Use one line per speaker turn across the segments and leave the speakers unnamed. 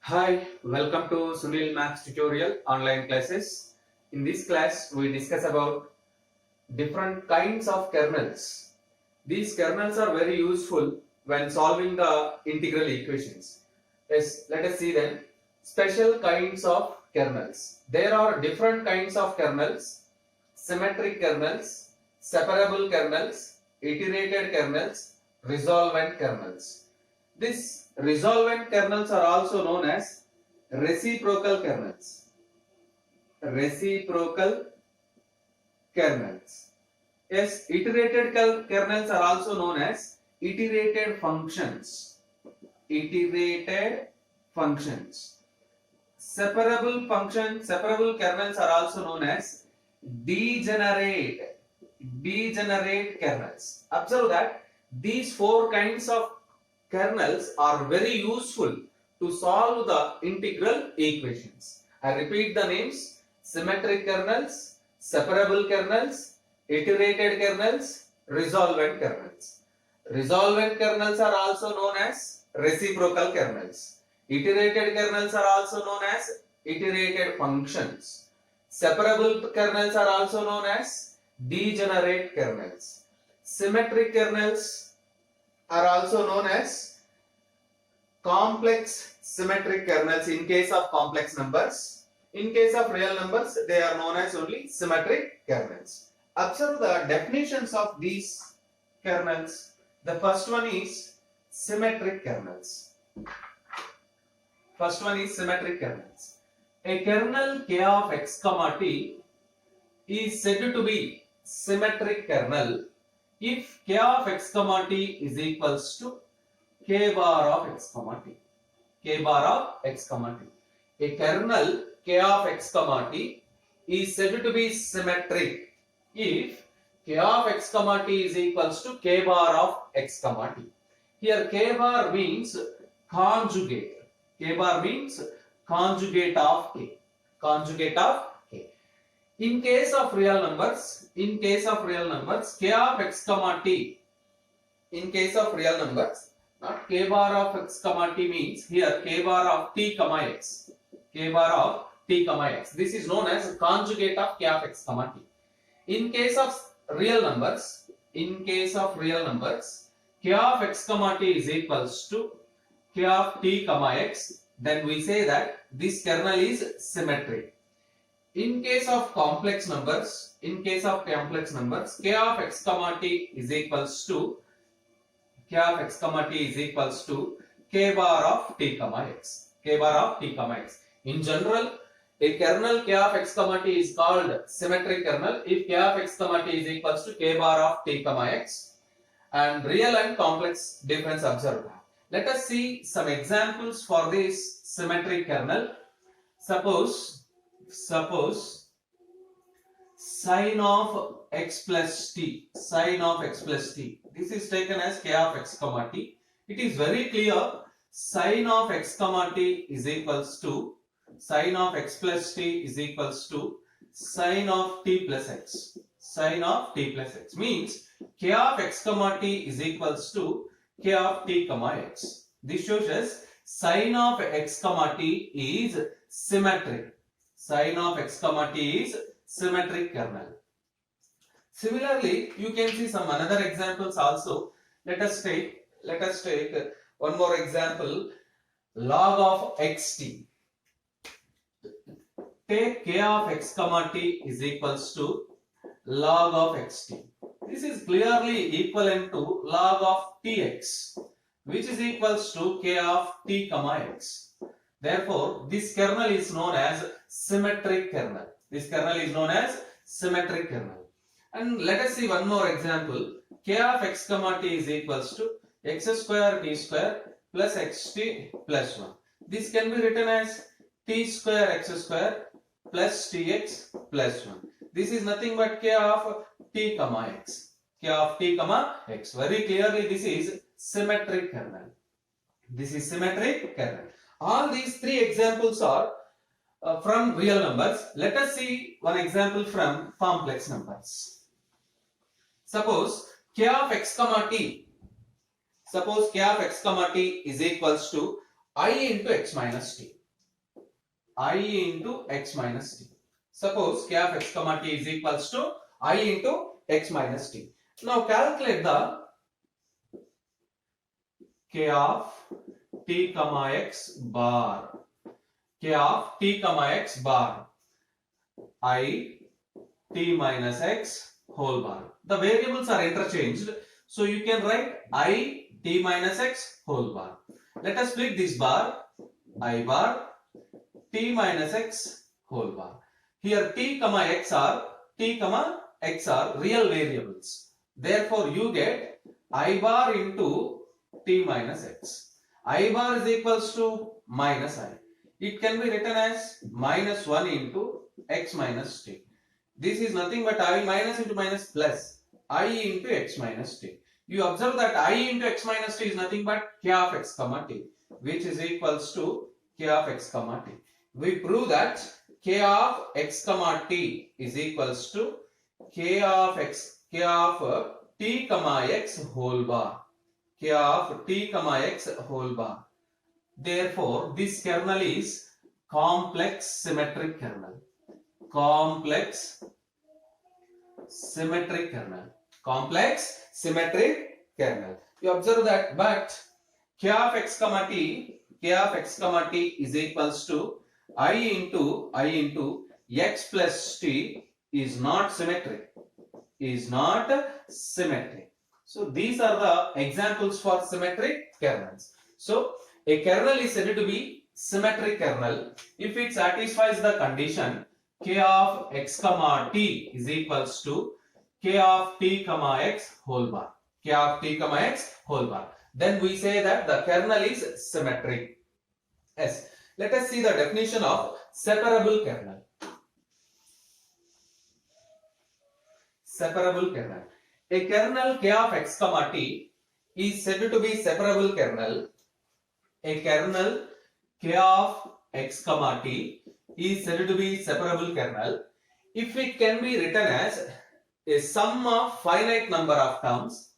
Hi, welcome to Sunil Maths tutorial online classes. In this class, we discuss about different kinds of kernels. These kernels are very useful when solving the integral equations. Yes, let us see then. Special kinds of kernels. There are different kinds of kernels: symmetric kernels, separable kernels, iterated kernels, resolvent kernels. These resolvent kernels are also known as reciprocal kernels. Reciprocal kernels. Yes, iterated kernels are also known as iterated functions. Iterated functions. Separable kernels are also known as degenerate kernels. Observe that these four kinds of kernels are very useful to solve the integral equations. I repeat the names: symmetric kernels, separable kernels, iterated kernels, resolvent kernels. Resolvent kernels are also known as reciprocal kernels. Iterated kernels are also known as iterated functions. Separable kernels are also known as degenerate kernels. Symmetric kernels are also known as complex symmetric kernels in case of complex numbers. In case of real numbers, they are known as only symmetric kernels. Observe the definitions of these kernels. The first one is symmetric kernels. First one is symmetric kernels. A kernel k of x comma t is said to be symmetric kernel if k of x comma t is equals to k bar of x comma t. K bar of x comma t. A kernel k of x comma t is said to be symmetric if k of x comma t is equals to k bar of x comma t. Here k bar means conjugate. K bar means conjugate of k. Conjugate of k. In case of real numbers, k of x comma t, in case of real numbers, not k bar of x comma t means here k bar of t comma x. K bar of t comma x. This is known as conjugate of k of x comma t. In case of real numbers, k of x comma t is equals to k of t comma x, then we say that this kernel is symmetric. In case of complex numbers, k of x comma t is equals to k bar of t comma x. K bar of t comma x. In general, a kernel k of x comma t is called symmetric kernel if k of x comma t is equals to k bar of t comma x. And real and complex difference observed. Let us see some examples for this symmetric kernel. Suppose sine of x plus t. This is taken as k of x comma t. It is very clear sine of x comma t is equals to sine of x plus t is equals to sine of t plus x. Sine of t plus x means k of x comma t is equals to k of t comma x. This shows us sine of x comma t is symmetric. Sine of x comma t is symmetric kernel. Similarly, you can see some another examples also. Let us take one more example. Log of xt. Take k of x comma t is equals to log of xt. This is clearly equivalent to log of tx, which is equals to k of t comma x. Therefore, this kernel is known as symmetric kernel. And let us see one more example. K of x comma t is equals to x square t square plus xt plus 1. This can be written as t square x square plus tx plus 1. This is nothing but k of t comma x. K of t comma x. Very clearly, this is symmetric kernel. All these three examples are from real numbers. Let us see one example from complex numbers. Suppose k of x comma t is equals to I into x minus t. I into x minus t. Suppose k of x comma t is equals to I into x minus t. Now calculate the k of t comma x bar. K of t comma x bar. I t minus x whole bar. The variables are interchanged. So you can write I t minus x whole bar. Let us split this bar. I bar t minus x whole bar. Here t comma x are real variables. Therefore you get I bar into t minus x. I bar is equals to minus I. It can be written as minus 1 into x minus t. This is nothing but I minus into minus plus I into x minus t. You observe that I into x minus t is nothing but k of x comma t, which is equals to k of x comma t. We prove that k of x comma t is equals to k of t comma x whole bar. K of t comma x whole bar. Therefore, this kernel is complex symmetric kernel. Complex symmetric kernel. Complex symmetric kernel. You observe that, but k of x comma t is equals to I into x plus t is not symmetric. So these are the examples for symmetric kernels. So a kernel is said to be symmetric kernel if it satisfies the condition k of x comma t is equals to k of t comma x whole bar. K of t comma x whole bar. Then we say that the kernel is symmetric. Yes. Let us see the definition of separable kernel. Separable kernel. A kernel k of x comma t is said to be separable kernel. A kernel k of x comma t is said to be separable kernel if it can be written as a sum of finite number of terms.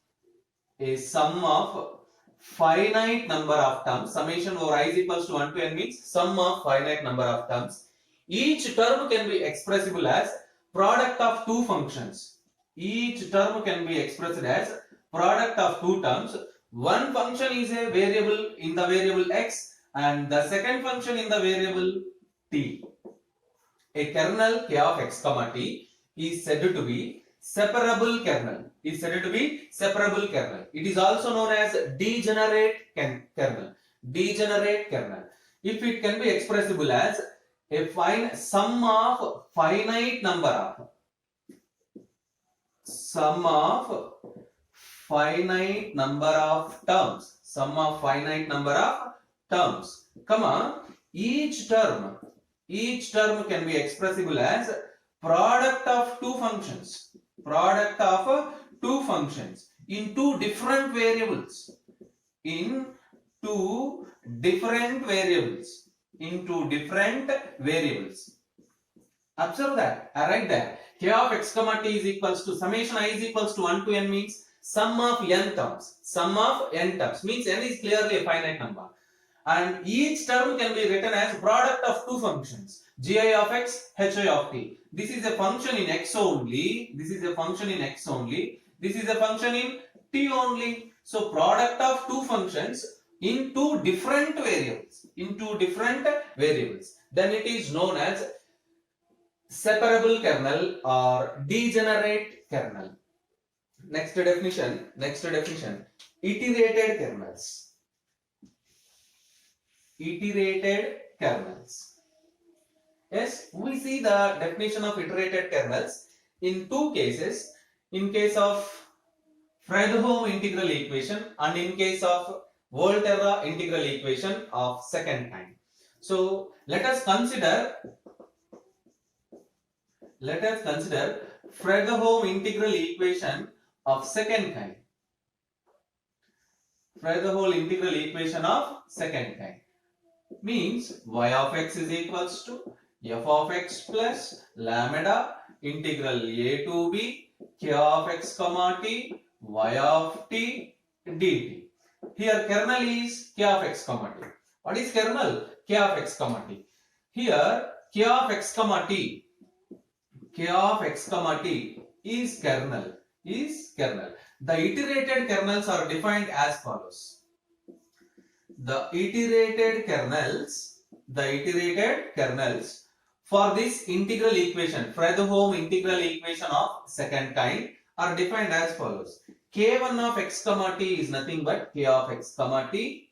A sum of finite number of terms. Summation over I is equals to 1 to n means sum of finite number of terms. Each term can be expressible as product of two functions. Each term can be expressed as product of two terms. One function is a variable in the variable x and the second function in the variable t. A kernel k of x comma t is said to be separable kernel. It is also known as degenerate kernel. If it can be expressible as a sum of finite number of terms, comma, each term can be expressible as product of two functions in two different variables. Observe that. I write that k of x comma t is equals to summation I is equals to 1 to n means sum of n terms. Means n is clearly a finite number. And each term can be written as product of two functions, gi of x, hi of t. This is a function in x only. This is a function in t only. So product of two functions in two different variables. Then it is known as separable kernel or degenerate kernel. Next definition. Iterated kernels. Yes, we see the definition of iterated kernels in two cases. In case of Fredholm integral equation and in case of Volterra integral equation of second kind. So let us consider Fredholm integral equation of second kind. Means y of x is equals to f of x plus lambda integral a to b k of x comma t y of t dt. Here kernel is k of x comma t. What is kernel? K of x comma t. Here k of x comma t, k of x comma t is kernel. The iterated kernels are defined as follows. The iterated kernels for this integral equation, Fredholm integral equation of second kind, are defined as follows. K1 of x comma t is nothing but k of x comma t,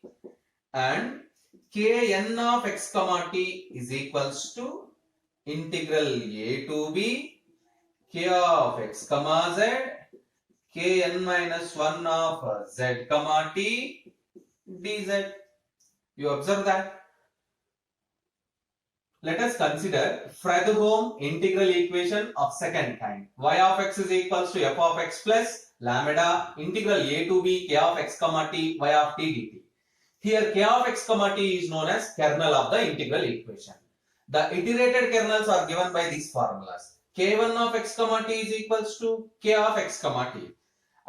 and Kn of x comma t is equals to integral a to b k of x comma z kn minus 1 of z comma t dz. You observe that. Let us consider Fredholm integral equation of second kind. Y of x is equals to f of x plus lambda integral a to b k of x comma t y of t dt. Here k of x comma t is known as kernel of the integral equation. The iterated kernels are given by these formulas. K1 of x comma t is equals to k of x comma t.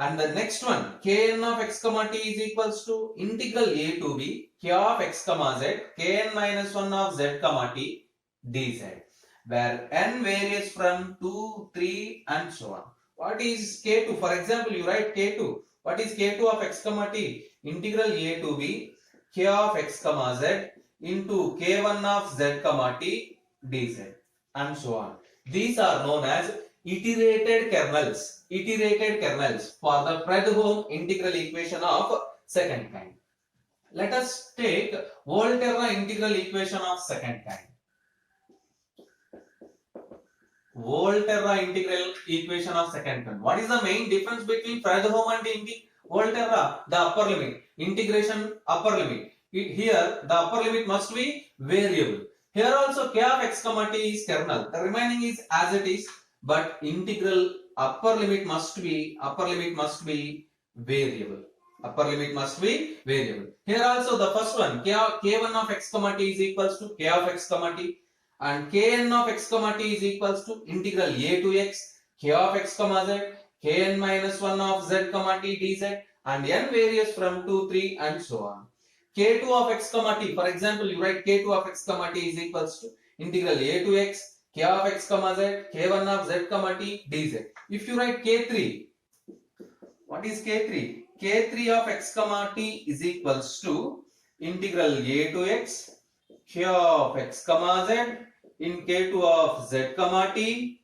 And the next one, Kn of x comma t is equals to integral a to b k of x comma z kn minus 1 of z comma t dz, where n varies from 2, 3 and so on. What is k2? For example, you write k2. What is k2 of x comma t? Integral a to b k of x comma z into k1 of z comma t dz and so on. These are known as iterated kernels for the Fredholm integral equation of second kind. Let us take Volterra integral equation of second kind. Volterra integral equation of second kind. What is the main difference between Fredholm and Volterra? The upper limit. Integration upper limit. Here the upper limit must be variable. Here also k of x comma t is kernel. The remaining is as it is, but integral upper limit must be variable. Upper limit must be variable. Here also the first one, k1 of x comma t is equals to k of x comma t, and kn of x comma t is equals to integral a to x k of x comma z kn minus 1 of z comma t dz, and n varies from 2, 3 and so on. K2 of x comma t, for example, you write K2 of x comma t is equals to integral a to x k of x comma z k1 of z comma t dz. If you write K3, what is K3? K3 of x comma t is equals to integral a to x k of x comma z in K2 of z comma t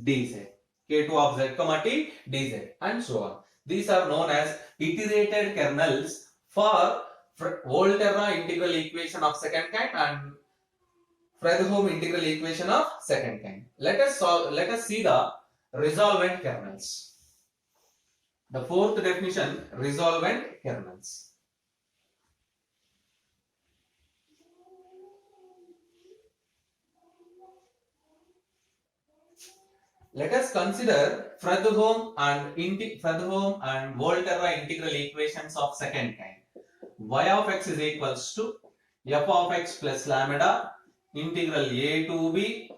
dz. K2 of z comma t dz and so on. These are known as iterated kernels for Volterra integral equation of second kind and Fredholm integral equation of second kind. Let us see the resolvent kernels. The fourth definition, resolvent kernels. Let us consider Fredholm and Volterra integral equations of second kind. Y of x is equals to f of x plus lambda integral a to b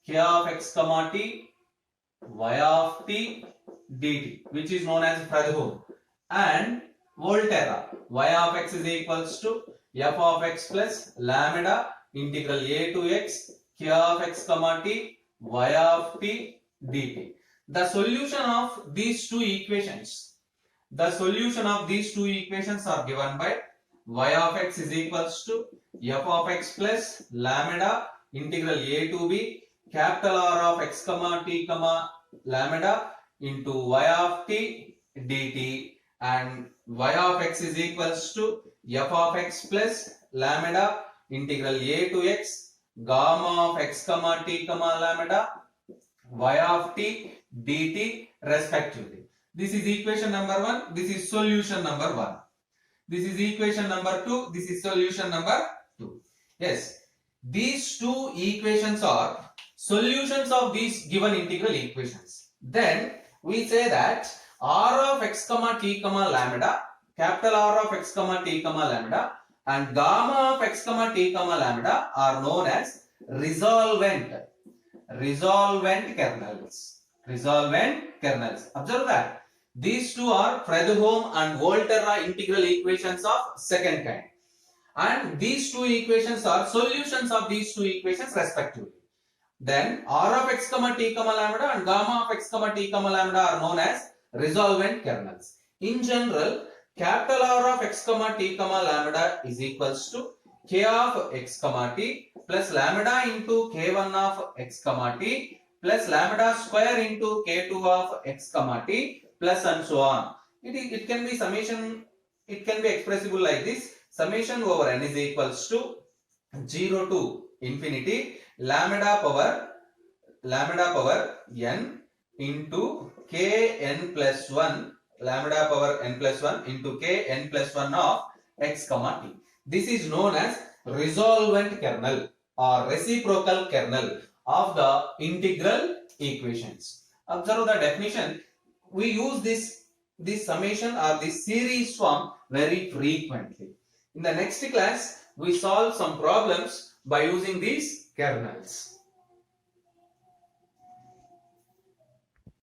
k of x comma t y of t dt, which is known as Fredholm, and Volterra y of x is equals to f of x plus lambda integral a to x k of x comma t y of t dt. The solution of these two equations are given by y of x is equals to f of x plus lambda integral a to b capital R of x comma t comma lambda into y of t dt, and y of x is equals to f of x plus lambda integral a to x gamma of x comma t comma lambda y of t dt respectively. This is equation number 1. This is solution number 1. This is equation number 2. This is solution number 2. Yes, these two equations are solutions of these given integral equations. Then we say that r of x comma t comma lambda, capital R of x comma t comma lambda, and gamma of x comma t comma lambda are known as resolvent kernels. Observe that these two are Fredholm and Volterra integral equations of second kind, and these two equations are solutions of these two equations respectively. Then r of x comma t comma lambda and gamma of x comma t comma lambda are known as resolvent kernels. In general, capital R of x comma t comma lambda is equals to k of x comma t plus lambda into k1 of x comma t plus lambda square into k2 of x comma t plus and so on. It can be summation, it can be expressible like this: summation over n is equals to 0 to infinity lambda power n into kn plus 1 lambda power n plus 1 into kn plus 1 of x comma t. This is known as resolvent kernel or reciprocal kernel of the integral equations. Observe the definition. We use this summation or this series form very frequently. In the next class, we solve some problems by using these kernels.